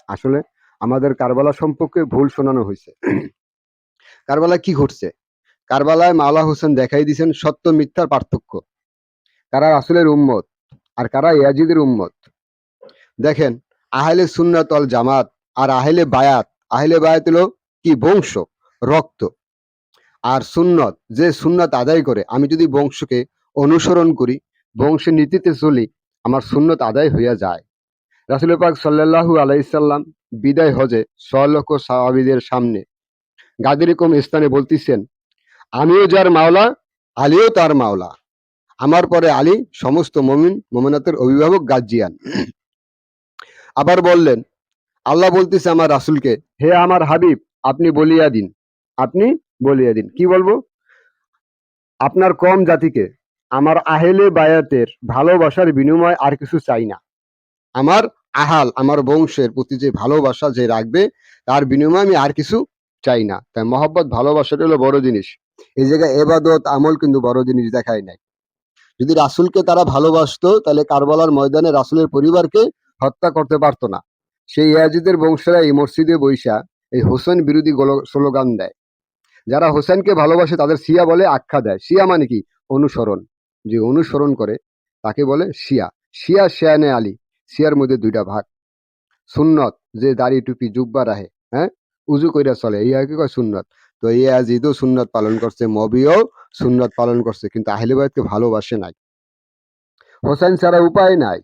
আসলে আমাদের কারবালা সম্পর্কে ভুল শোনানো হয়েছে। কারবালায় কি ঘটছে? কারবালায় মাওলা হোসেন দেখাই দিয়েছেন সত্য মিথ্যার পার্থক্য, কারা রাসূলের উম্মত আর কারা ইয়াজিদের উম্মত। দেখেন, আহলে সুন্নাত ওয়াল জামাত আর আহলে বায়াত হলো কি বংশ, রক্ত। আর সুন্নত, যে সুন্নত আদায় করে, আমি যদি বংশকে অনুসরণ করি, বংশের নীতিতে চলি, আমার সুন্নত আদায় হইয়া যায়। রাসূল পাক সাল্লাল্লাহু আলাইহি সাল্লাম বিদায় হজে ৬ লক্ষ সাহাবীদের সামনে গাদির কম স্থানে বলতেছেন, আমিও যার মাওলা, আলীও তার মাওলা। আমার পরে আলী সমস্ত মুমিন মুমিনাতের অভিভাবক গার্জিয়ান। আবার বললেন, আল্লাহ বলতেছে আমার রাসূলকে, হে আমার হাবিব, আপনি বলিয়া দিন, আপনি বলিয়া দিন। কি বলবো? আপনার কম জাতিকে আমার আহলে বায়াতের ভালোবাসার বিনিময়ে আর কিছু চাই না। আমার আমার বংশের প্রতি যে ভালোবাসা যে রাখবে, তার বিনিময়ে আমি আর কিছু চাই না। তাই মহব্বত, ভালোবাসাটা হলো বড় জিনিস। এই জায়গায় এবাদত আমল কিন্তু বড় জিনিস দেখায় নাই। যদি রাসূলকে তারা ভালোবাসতো, তাহলে কারবালার ময়দানে রাসূলের পরিবারকে হত্যা করতে পারতো না। সেই ইয়াজিদের বংশেরা এই মসজিদে বৈশা এই হোসেন বিরোধী স্লোগান দেয়। যারা হোসেনকে ভালোবাসে তাদের শিয়া বলে আখ্যা দেয়। শিয়া মানে কি? অনুসরণ। যে অনুসরণ করে তাকে বলে শিয়া। শিয়া শেয়ানে আলী। শিয়ার মধ্যে দুইটা ভাগ। সুন্নত, যে দাড়ি টুপি জুব্বা রাহে, হ্যাঁ, উজু কইরা চলে, ইয়াকে কয় সুন্নত। তো ইয়াজিদও সুন্নত পালন করছে, মবিও সুন্নত পালন করছে, কিন্তু আহলে বায়তকে ভালোবাসে নাই। হোসেন ছাড়া উপায় নাই,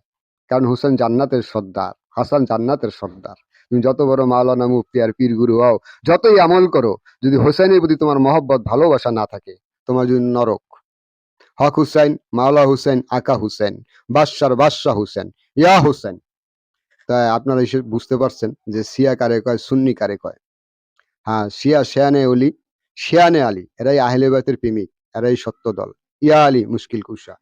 কারণ হোসেন জান্নাতের সর্দার, হাসান জান্নাতের সর্দার। তুমি যত বড় মাওলানা মুফতি আর পীর গুরু হও, যতই আমল করো, যদি হোসেনের প্রতি তোমার মহব্বত ভালোবাসা না থাকে, তোমার জন্য নরক। হক হুসাইন, মাওলা হুসেন, আকা হুসেন, বাদশাহ হুসেন, ইয়া হুসেন। তাই আপনারা এসে বুঝতে পারছেন যে শিয়া কারে কয়, সুন্নি কারে কয়। হ্যাঁ, শিয়া শেয়ানে আলী, এরাই আহলে বায়তের প্রেমিক, এরাই সত্য দল। ইয়া আলী মুশকিল কুশা।